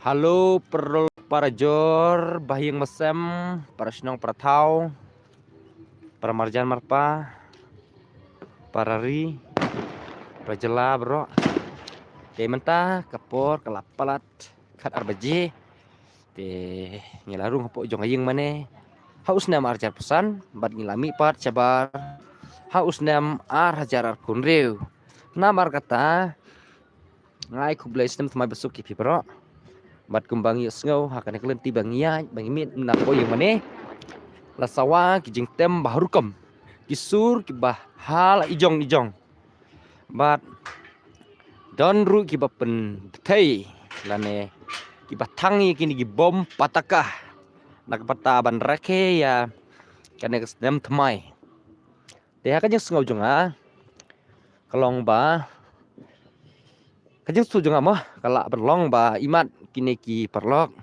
Halo para jor bahing mesem para senong para tau para marjan marpa para ri para jela bro te mentah kapor kalapalat kat arbaji te ngilarung hapo jong aying mane haus nam arjar pesan bat ngilami pat cabar haus nam ar hajar kunriu namar kata ngai kublai sistem temai besuk kipi bro bat kumbangi sngau hakane kelenti bangia bangimit nako yang mane la sawa kijing tem baharukam kisur kibah hal ijong bat don ru kibah pen thei lane kibah tangi kini gibom patakah nak pata ban rake ya kane kesdem temai dia kan yang sngau jonga kalong ba kajeng su jonga mah kala berlong ba imat kini ki perlok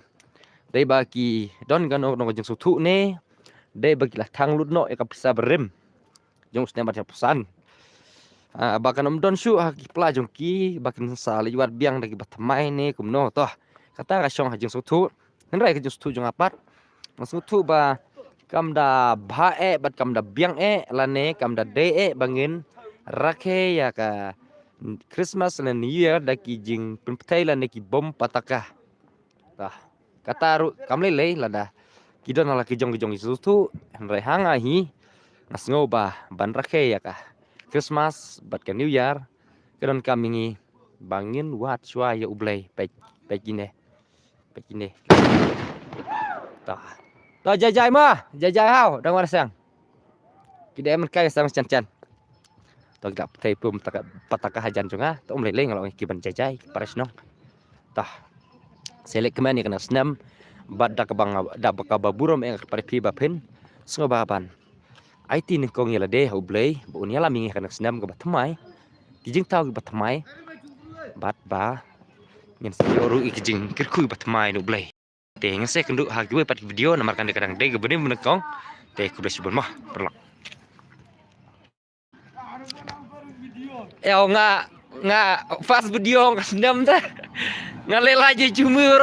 dai bagi don gano no jeng sutu ne dai bagi lah tang ludno e kapisa berem jong sne baca pesan bakan don su haki pla jong ki bakan sali wat biang dagi batamai ne kumno toh kata ka syong jeng sutu nrai ka jeng sutu jong apat sutu ba kamda bae bat kamda biang lane kamda de bangin rake ya ka Christmas dan New Year daki jing penpetai lan daki bom patakah. Tah, kata ru kamlele lada. Kidon ala kijong isutu henrai hanga hi nasngo ba ban rake ya kah. Christmas bat ka New Year kedon kamingi bangin wat shwa ya ublay pekine. Tah. Tah jajai mah, jajai hau dang war sang. Kide men kai sang chan. Tog dak tei pum pataka hajan jonga to umlele ngalo kiban jajai paresno tah selek kemani kana snam badda ka bang da ka baburom eng pare pi bapen sngo baban IT ni kong yala de hublei bu nyala mingi kana snam ka batmai kijing taw ka batmai bat ba nyen sioru ikijing kirku batmai no blei te ngese kendu ha giwe pat video namarkan de kadang de gebene menekong te kubes bon mah perlak nga fast video nga sendam ta nga lela je cumur